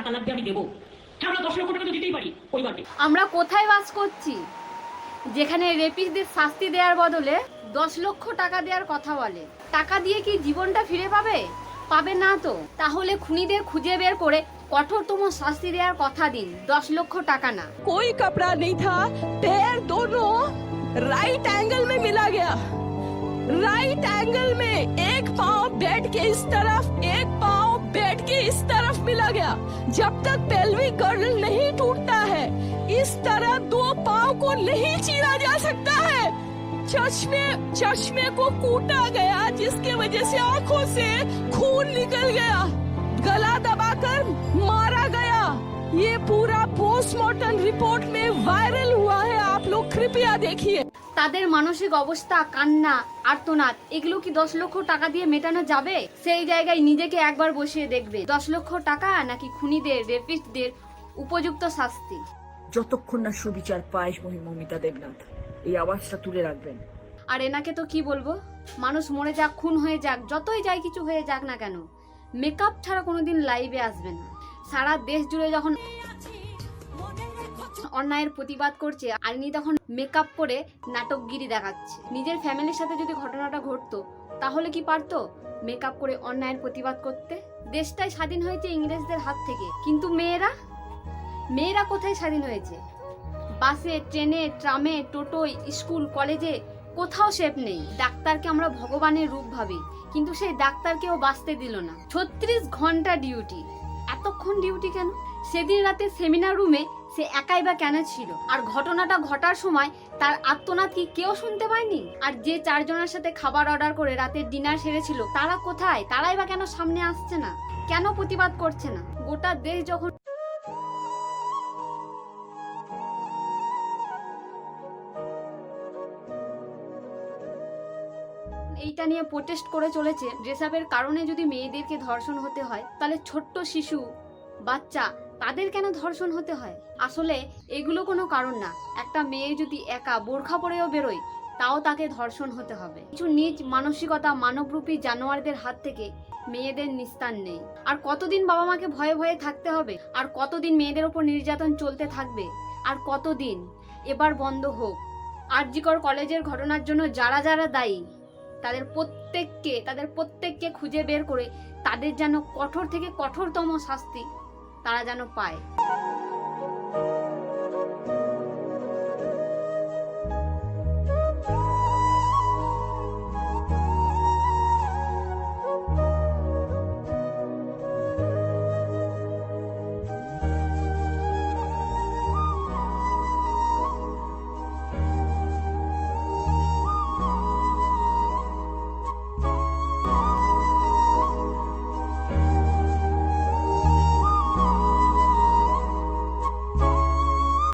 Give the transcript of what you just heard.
টাকা লাগবে আমি দেবো। হ্যাঁ, আমরা 10 লক্ষ টাকা তো দিতেই পারি পরিবারকে। আমরা কোথায় বাস করছি যেখানে রেপিস্টদের শাস্তি দেওয়ার বদলে 10 লক্ষ টাকা দেওয়ার কথা বলে? টাকা দিয়ে কি জীবনটা ফিরে পাবে? পাবে না তো। তাহলে খুনিদের খুঁজে বের করে কঠোরতম শাস্তি দেওয়ার কথা দিন, 10 লক্ষ টাকা না। कोई कपड़ा नहीं था, पैर दोनों राइट एंगल में मिला गया, राइट एंगल में एक पाँव बेड के इस तरफ, एक पाँव बेड के इस तरफ मिला गया। जब तक पेल्विक गर्डल नहीं टूटता है, इस तरह दो पाँव को नहीं चीरा जा सकता है। चश्मे को कूटा गया, जिसके वजह से आंखों से खून निकल गया, गला दबाकर मारा गया। ये पूरा पोस्टमार्टम रिपोर्ट में वायरल हुआ है, आप लोग कृपया देखिए। তাদের মানসিক অবস্থা, কান্না, আর্তনাদ, এগুলো কি 10 লক্ষ টাকা দিয়ে মেটানো যাবে? সেই জায়গায় নিজেকে একবার বসিয়ে দেখবে, 10 লক্ষ টাকা নাকি খুনিদের, রেপিস্টদের উপযুক্ত শাস্তি। যতক্ষণ না সুবিচার পায় মমিতা দেবনাথ, এই আওয়াজটা তুলে রাখবেন। আর এনাকে তো কি বলবো, মানুষ মরে যাক, খুন হয়ে যাক, যতই যাই কিছু হয়ে যাক না কেন, মেকআপ ছাড়া কোনোদিন লাইভে আসবে না। সারা দেশ জুড়ে যখন অন্যায়ের প্রতিবাদ করছে, আর ইনি তখন মেকআপ করে নাটকগিরি দেখাচ্ছে। নিজের ফ্যামিলির সাথে যদি ঘটনাটা ঘটতো তাহলে কি পারতো মেকআপ করে অন্যায়ের প্রতিবাদ করতে? দেশটাই স্বাধীন হয়েছে ইংরেজদের হাত থেকে, কিন্তু মেয়েরা কোথায় স্বাধীন হয়েছে? বাসে, ট্রেনে, ট্রামে, টোটোয়, স্কুল, কলেজে কোথাও সেফ নেই। ডাক্তারকে আমরা ভগবানের রূপ ভাবি, কিন্তু সেই ডাক্তারকেও বাঁচতে দিল না। 36 ঘন্টা ডিউটি, এতক্ষণ ডিউটি কেন? সেদিন রাতে সেমিনার রুমে সে একাই বা কেন ছিল? আর ঘটনাটা ঘটার সময় তার আর্তনাদ কি কেউ শুনতে পায়নি? আর যে 4 জনের সাথে খাবার অর্ডার করে রাতের ডিনার সেরেছিল, তারা কোথায়? তারাই বা কেন সামনে আসছে না? কেন প্রতিবাদ করছে না? গোটা দেশ যখন এইটা নিয়ে প্রোটেস্ট করে চলেছে, ড্রেস আপের কারণে যদি মেয়েদেরকে ধর্ষণ হতে হয়, তাহলে ছোট্ট শিশু, বাচ্চা, তাদের কেন ধর্ষণ হতে হয়? আসলে এগুলো কোনো কারণ না। একটা মেয়ে যদি একা বোরখা পরেও বেরোয়, তাও তাকে ধর্ষণ হতে হবে। কিছু নিজ মানসিকতা, মানবরূপী জানোয়ারদের হাত থেকে মেয়েদের নিস্তার নেই। আর কতদিন বাবা মাকে ভয়ে ভয়ে থাকতে হবে? আর কতদিন মেয়েদের ওপর নির্যাতন চলতে থাকবে? আর কতদিন? এবার বন্ধ হোক। আর.জি. কর কলেজের ঘটনার জন্য যারা যারা দায়ী, তাদের প্রত্যেককে খুঁজে বের করে তাদের যেন কঠোর থেকে কঠোরতম শাস্তি তারা যেন পায়।